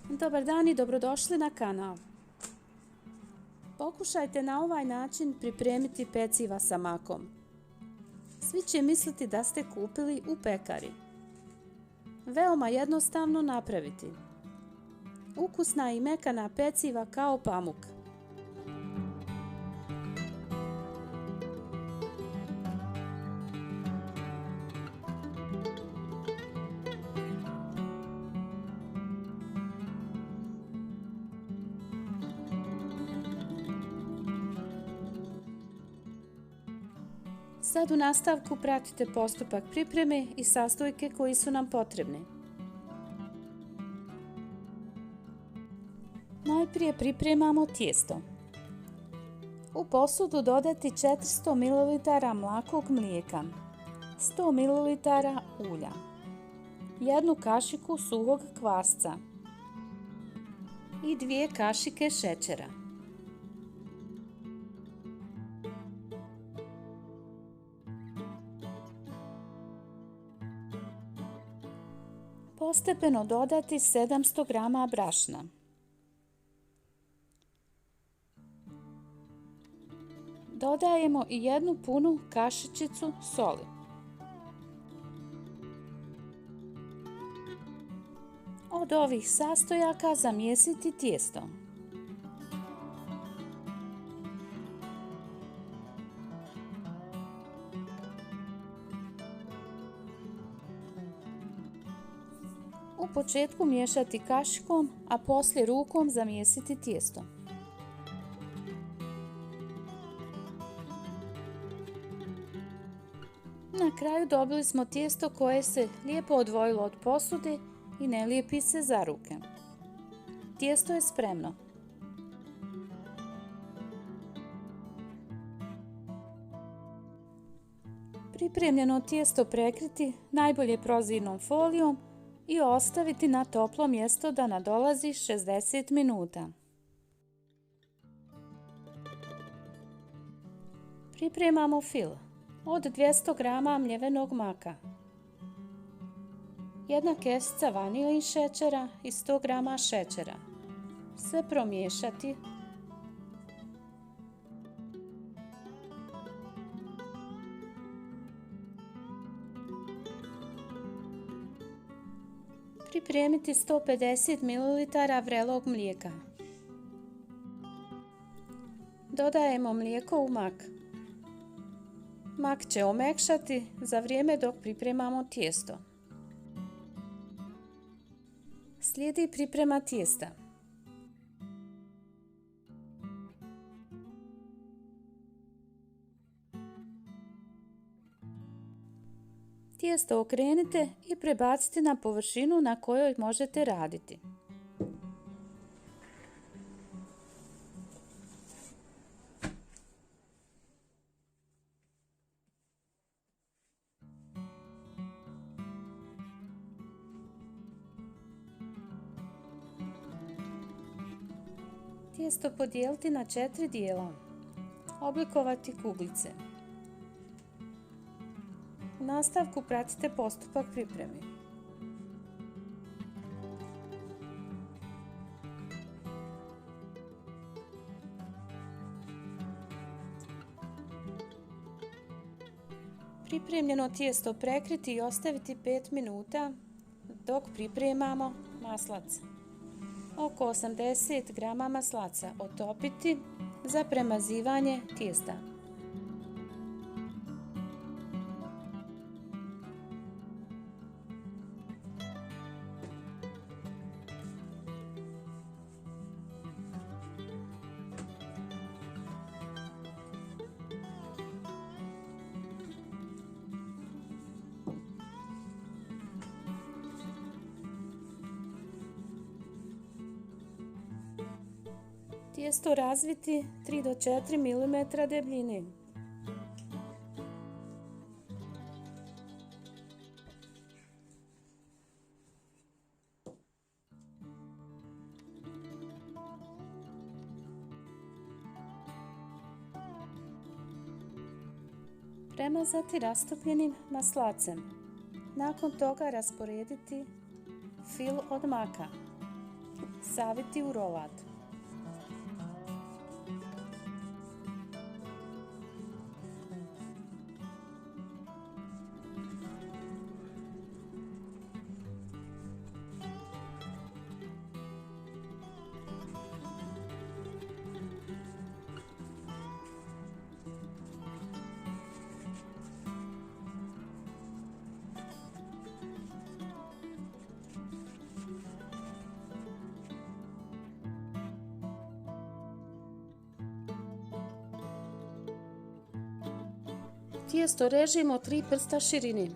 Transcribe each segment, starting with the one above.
Dobar dan i dobrodošli na kanal. Pokušajte na ovaj način pripremiti peciva sa makom. Svi će misliti da ste kupili u pekari. Veoma jednostavno napraviti. Ukusna i mekana peciva kao pamuk. Sad u nastavku pratite postupak pripreme i sastojke koji su nam potrebni. Najprije pripremamo tijesto. U posudu dodati 400 ml mlakog mlijeka, 100 ml ulja, 1 kašiku suhog kvasca i 2 kašike šećera. Postepeno dodati 700 g brašna. Dodajemo i 1 punu kašičicu soli. Od ovih sastojaka zamjesiti tijesto. U početku miješati kašikom, a poslije rukom zamjesiti tijesto. Na kraju dobili smo tijesto koje se lijepo odvojilo od posude i ne lijepi se za ruke. Tijesto je spremno. Pripremljeno tijesto prekriti najbolje prozirnom folijom i ostaviti na toplo mjesto da nadolazi 60 minuta. Pripremamo fil od 200 g mljevenog maka, 1 kesica vanilin šećera i 100 g šećera. Sve promiješati. Pripremiti 150 ml vrelog mlijeka. Dodajemo mlijeko u mak. Mak će omekšati za vrijeme dok pripremamo tijesto. Slijedi priprema tijesta. Tijesto okrenite i prebacite na površinu na kojoj možete raditi. Tijesto podijeliti na 4 dijela. Oblikovati kuglice. U nastavku pratite postupak pripreme. Pripremljeno tijesto prekriti i ostaviti 5 minuta dok pripremamo maslac. Oko 80 g maslaca otopiti za premazivanje tijesta. Tijesto razviti 3 do 4 mm debljine. Premazati rastopljenim maslacem. Nakon toga rasporediti fil od maka. Savjeti u rolat. Tijesto režemo 3 prsta širine.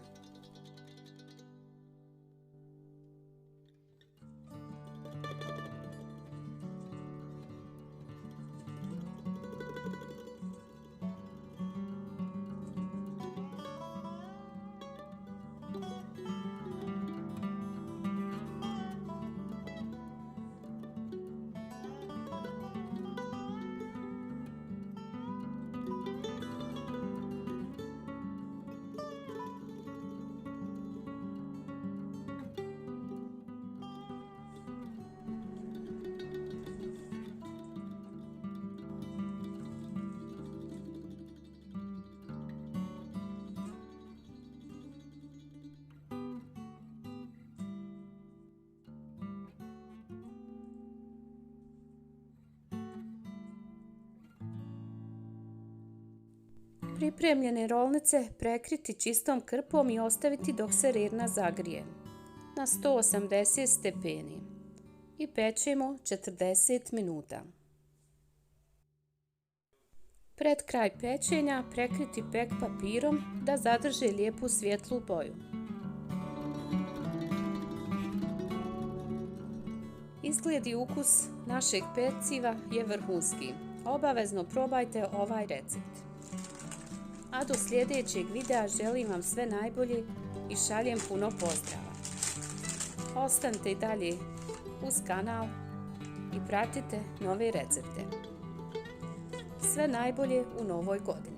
Pripremljene rolnice prekriti čistom krpom i ostaviti dok se rerna zagrije na 180 stepeni i pečemo 40 minuta. Pred kraj pečenja prekriti pek papirom da zadrži lijepu svjetlu boju. Izgled i ukus našeg peciva je vrhunski. Obavezno probajte ovaj recept. A do sljedećeg videa želim vam sve najbolje i šaljem puno pozdrava. Ostanite i dalje uz kanal i pratite nove recepte. Sve najbolje u novoj godini.